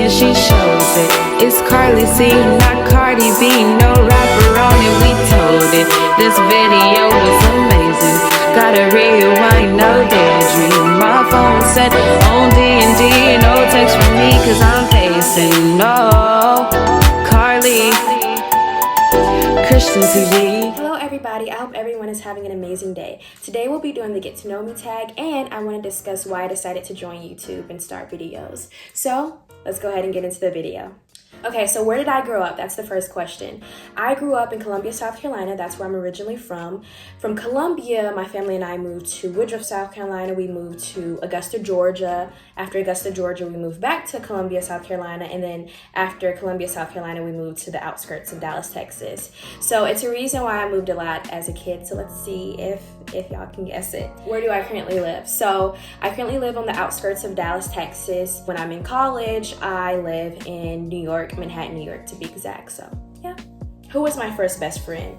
and she shows it. It's Carli C, not Cardi B. No rapper on it, we told it. This video was amazing. Gotta rewind, no daydream. My phone said on D&D, no text from me, cause I'm pacing. No, Carli, Christian TV. Hello everybody, I hope everyone is having an amazing day. Today we'll be doing the Get to Know Me tag, and I want to discuss why I decided to join YouTube and start videos. So let's go ahead and get into the video. Okay, so where did I grow up? That's the first question. I grew up in Columbia, South Carolina. That's where I'm originally from. From Columbia, my family and I moved to Woodruff, South Carolina. We moved to Augusta, Georgia. After Augusta, Georgia, we moved back to Columbia, South Carolina. And then after Columbia, South Carolina, we moved to the outskirts of Dallas, Texas. So it's a reason why I moved a lot as a kid. So let's see if y'all can guess it. Where do I currently live? So I currently live on the outskirts of Dallas, Texas. When I'm in college, I live in New York, Manhattan, New York to be exact. So yeah. Who was my first best friend?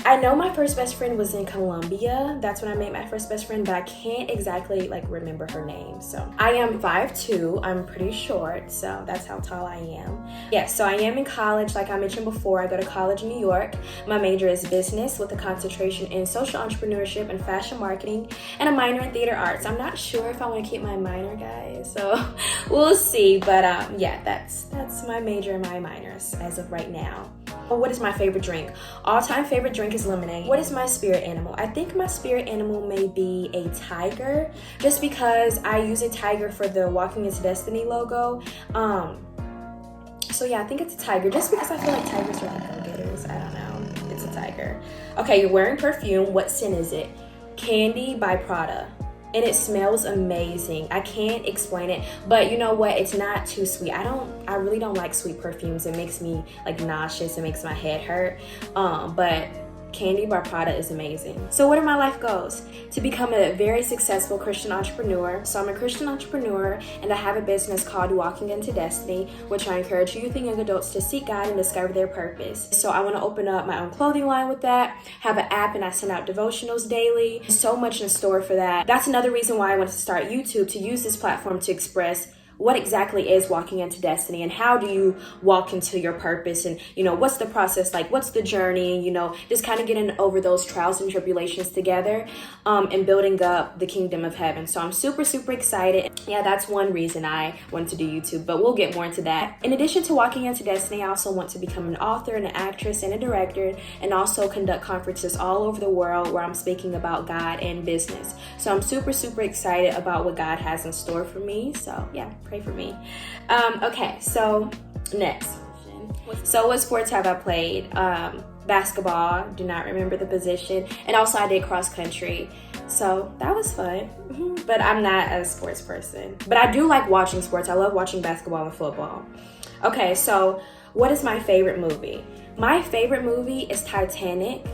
I know my first best friend was in Columbia. That's when I made my first best friend, but I can't exactly remember her name. So I am 5'2". I'm pretty short, so that's how tall I am. Yeah, so I am in college. Like I mentioned before, I go to college in New York. My major is business with a concentration in social entrepreneurship and fashion marketing, and a minor in theater arts. I'm not sure if I want to keep my minor, guys, so we'll see. But yeah, that's my major and my minors as of right now. What is my favorite drink? All-time favorite drink is lemonade. What is my spirit animal? I think my spirit animal may be a tiger, just because I use a tiger for the Walking Into Destiny logo. So yeah, I think it's a tiger, just because I feel like tigers are like go-getters. I don't know. It's a tiger. Okay, you're wearing perfume. What scent is it? Candy by Prada. And it smells amazing. I can't explain it, but you know what? It's not too sweet. I really don't like sweet perfumes. It makes me nauseous. It makes my head hurt. But Candy by Prada is amazing. So what are my life goals? To become a very successful Christian entrepreneur. So I'm a Christian entrepreneur, and I have a business called Walking Into Destiny, which I encourage youth and young adults to seek God and discover their purpose. So I want to open up my own clothing line with that, have an app, and I send out devotionals daily. So much in store for that. That's another reason why I wanted to start YouTube, to use this platform to express what exactly is walking into destiny, and how do you walk into your purpose, and what's the process like, what's the journey, just kind of getting over those trials and tribulations together, and building up the kingdom of heaven. So I'm super excited. Yeah, that's one reason I wanted to do YouTube, but we'll get more into that. In addition to walking into destiny, I also want to become an author and an actress and a director, and also conduct conferences all over the world where I'm speaking about God and business. So I'm super excited about what God has in store for me. So yeah, pray for me. Okay, so next. So what sports have I played? Basketball, do not remember the position. And also I did cross country. So that was fun. But I'm not a sports person. But I do like watching sports. I love watching basketball and football. Okay, so what is my favorite movie? My favorite movie is Titanic.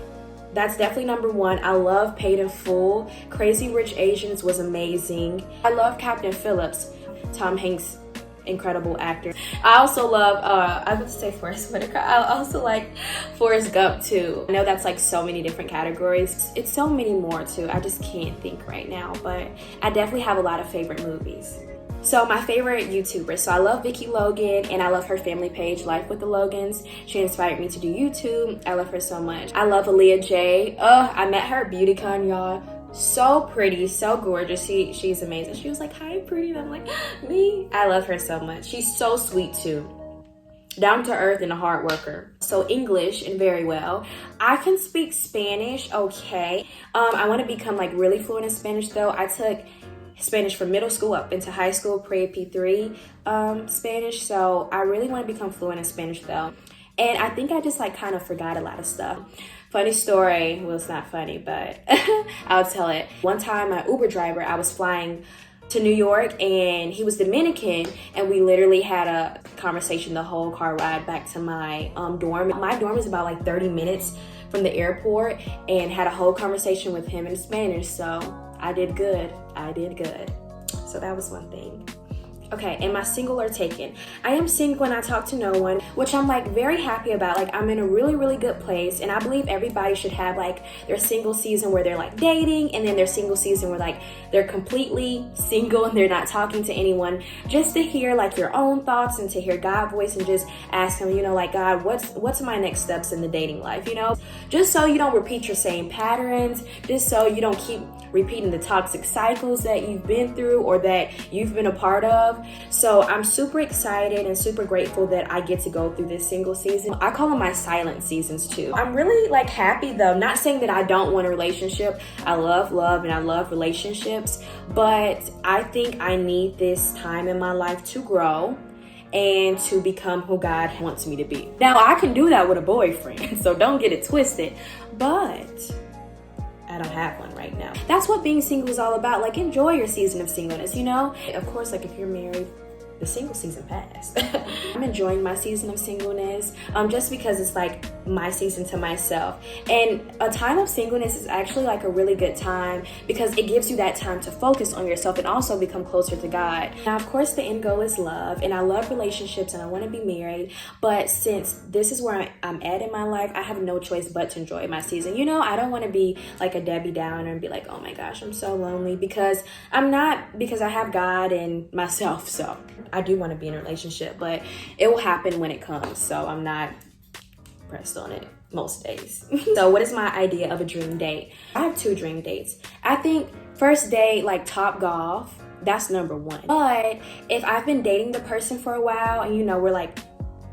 That's definitely number one. I love Paid in Full. Crazy Rich Asians was amazing. I love Captain Phillips. Tom Hanks, incredible actor. I also love, I would say Forrest Whitaker. I also like Forrest Gump too. I know that's so many different categories. It's so many more too. I just can't think right now, but I definitely have a lot of favorite movies. So my favorite YouTubers. So I love Vicki Logan, and I love her family page, Life with the Logans. She inspired me to do YouTube. I love her so much. I love Aaliyah J. I met her at BeautyCon, y'all. So pretty, so gorgeous. She's amazing. She was like, hi, pretty. And I'm like, me? I love her so much. She's so sweet too. Down to earth and a hard worker. So English, and very well. I can speak Spanish, okay. I want to become really fluent in Spanish though. I took Spanish from middle school up into high school, pre-P3 Spanish. So I really want to become fluent in Spanish though. And I think I just kind of forgot a lot of stuff. Funny story, well, it's not funny, but I'll tell it. One time, my Uber driver, I was flying to New York, and he was Dominican, and we literally had a conversation the whole car ride back to my dorm. My dorm is about 30 minutes from the airport, and had a whole conversation with him in Spanish, so I did good. So that was one thing. Okay, am I single or taken? I am single and I talk to no one, which I'm like very happy about. Like I'm in a really, really good place, and I believe everybody should have like their single season where they're like dating, and then their single season where like they're completely single and they're not talking to anyone, just to hear like your own thoughts and to hear God's voice and just ask him, you know, like, God, what's my next steps in the dating life, you know? Just so you don't repeat your same patterns, just so you don't keep repeating the toxic cycles that you've been through or that you've been a part of. So I'm super excited and super grateful that I get to go through this single season. I call them my silent seasons too. I'm really like happy though, not saying that I don't want a relationship. I love love and I love relationships, but I think I need this time in my life to grow and to become who God wants me to be. Now I can do that with a boyfriend, so don't get it twisted, but I don't have one right now. That's what being single is all about. Like, enjoy your season of singleness, you know? Of course, like if you're married, the single season passed. I'm enjoying my season of singleness just because it's like my season to myself. And a time of singleness is actually like a really good time because it gives you that time to focus on yourself and also become closer to God. Now, of course, the end goal is love, and I love relationships and I want to be married. But since this is where I'm at in my life, I have no choice but to enjoy my season. You know, I don't want to be like a Debbie Downer and be like, oh my gosh, I'm so lonely, because I'm not, because I have God and myself. So I do want to be in a relationship, but it will happen when it comes. So I'm not pressed on it most days. So what is my idea of a dream date? I have 2 dream dates. I think first date, like Top Golf, that's number 1. But if I've been dating the person for a while and you know, we're like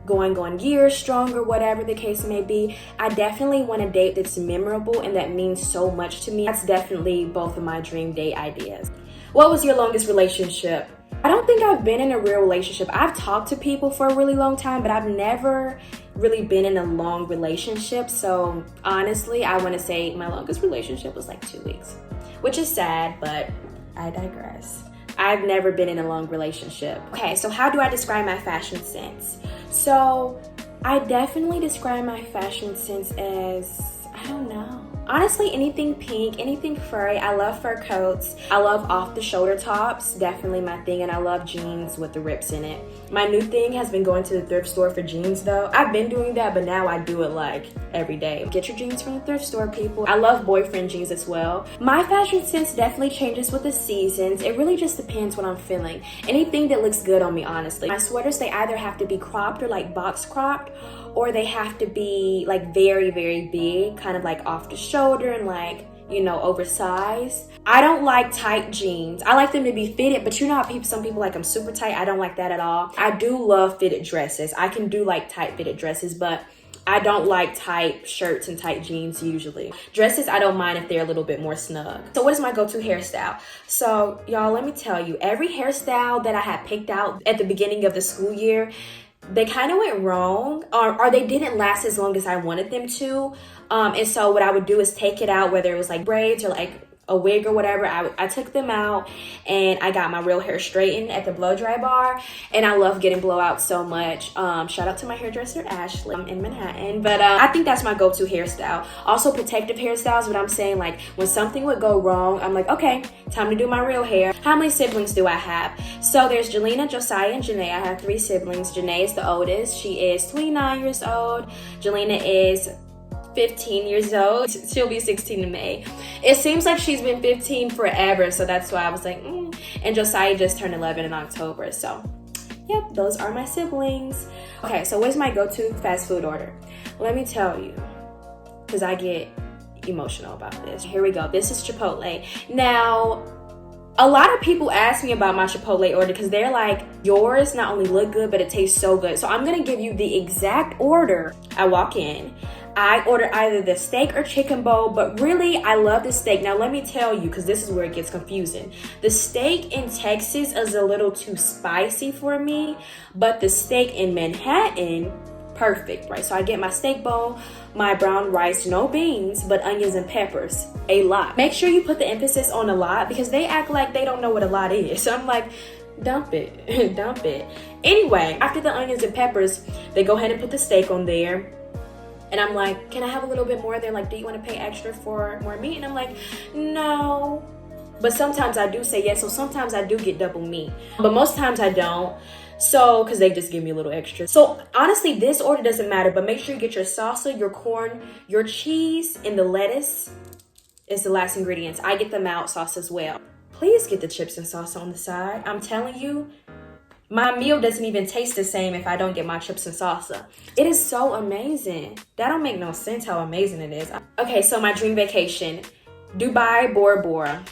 going on years stronger, whatever the case may be, I definitely want a date that's memorable and that means so much to me. That's definitely both of my dream date ideas. What was your longest relationship? I don't think I've been in a real relationship. I've talked to people for a really long time, but I've never really been in a long relationship. So honestly, I want to say my longest relationship was like 2 weeks, which is sad, but I digress. I've never been in a long relationship. Okay, so how do I describe my fashion sense? So I definitely describe my fashion sense as, I don't know. Honestly, anything pink, anything furry. I love fur coats. I love off-the-shoulder tops, definitely my thing, and I love jeans with the rips in it. My new thing has been going to the thrift store for jeans though. I've been doing that, but now I do it like every day. Get your jeans from the thrift store, people. I love boyfriend jeans as well. My fashion sense definitely changes with the seasons. It really just depends what I'm feeling. Anything that looks good on me, honestly. My sweaters, they either have to be cropped or like box cropped, or they have to be like very, very big, kind of like off the shoulder and like, you know, oversized. I don't like tight jeans. I like them to be fitted, but you know how some people like them super tight. I don't like that at all. I do love fitted dresses. I can do like tight fitted dresses, but I don't like tight shirts and tight jeans usually. Dresses, I don't mind if they're a little bit more snug. So what is my go-to hairstyle? So y'all, let me tell you, every hairstyle that I had picked out at the beginning of the school year, they kind of went wrong, or they didn't last as long as I wanted them to. And so what I would do is take it out, whether it was like braids or like a wig or whatever. I took them out and I got my real hair straightened at the blow dry bar, and I love getting blowouts so much. Shout out to my hairdresser Ashley in Manhattan. But I think that's my go-to hairstyle. Also protective hairstyles, but I'm saying like when something would go wrong, I'm like, okay, time to do my real hair. How many siblings do I have? So there's Jelena, Josiah, and Janae. I have 3 siblings. Janae is the oldest. She is 29 years old. Jelena is 15 years old. She'll be 16 in May. It seems like she's been 15 forever, so that's why I was like, And Josiah just turned 11 in October, so yep, those are my siblings. Okay, so what's my go-to fast food order? Let me tell you, because I get emotional about this. Here we go. This is Chipotle. Now, a lot of people ask me about my Chipotle order because they're like, yours not only look good, but it tastes so good. So I'm gonna give you the exact order. I walk in, I order either the steak or chicken bowl, but really I love the steak. Now let me tell you, because this is where it gets confusing. The steak in Texas is a little too spicy for me, but the steak in Manhattan, perfect, right? So I get my steak bowl, my brown rice, no beans, but onions and peppers, a lot. Make sure you put the emphasis on a lot because they act like they don't know what a lot is. So I'm like, dump it, dump it. Anyway, after the onions and peppers, they go ahead and put the steak on there. And I'm like, can I have a little bit more? They're like, do you want to pay extra for more meat? And I'm like, no, But sometimes I do say yes, so sometimes I do get double meat. But most times I don't. So, because they just give me a little extra. So, honestly, this order doesn't matter, but make sure you get your salsa, your corn, your cheese, and the lettuce is the last ingredients. I get the mild sauce as well. Please get the chips and salsa on the side. I'm telling you, my meal doesn't even taste the same if I don't get my chips and salsa. It is so amazing. That don't make no sense how amazing it is. Okay, so my dream vacation, Dubai, Bora Bora.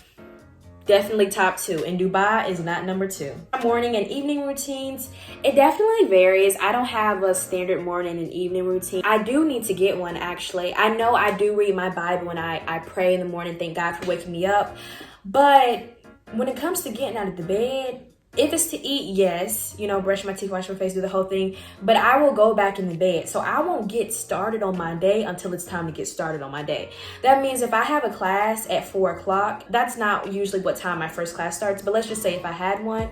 Definitely top 2, and Dubai is not number 2. Morning and evening routines, it definitely varies. I don't have a standard morning and evening routine. I do need to get one, actually. I know I do read my Bible and I pray in the morning, thank God for waking me up. But when it comes to getting out of the bed, if it's to eat, yes, you know, brush my teeth, wash my face, do the whole thing, but I will go back in the bed. So I won't get started on my day until it's time to get started on my day. That means if I have a class at 4 o'clock, that's not usually what time my first class starts, but let's just say if I had one,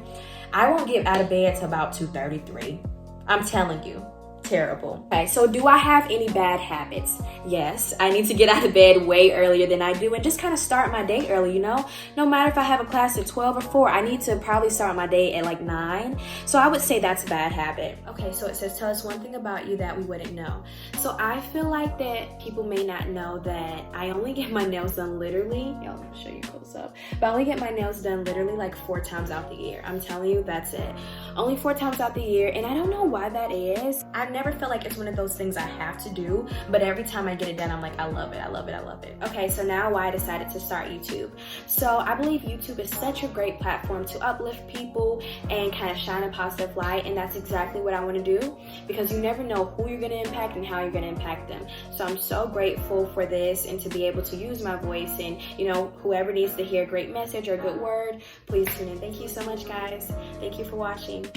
I won't get out of bed till about 2:33. I'm telling you. Terrible. Okay, so do I have any bad habits? Yes, I need to get out of bed way earlier than I do and just kind of start my day early, you know? No matter if I have a class at 12 or 4, I need to probably start my day at like 9. So I would say that's a bad habit. Okay, so it says, tell us one thing about you that we wouldn't know. So I feel like that people may not know that I only get my nails done literally, y'all, I'll show you close up, but I only get my nails done literally like 4 times out the year. I'm telling you, that's it. Only 4 times out the year, and I don't know why that is. I've never felt like it's one of those things I have to do, but every time I get it done, I'm like, I love it, I love it, I love it. Okay, so now why I decided to start YouTube. So I believe YouTube is such a great platform to uplift people and kind of shine a positive light, and that's exactly what I want to do, because you never know who you're going to impact and how you're going to impact them. So I'm so grateful for this and to be able to use my voice, and you know, whoever needs to hear a great message or a good word, please tune in. Thank you so much, guys. Thank you for watching.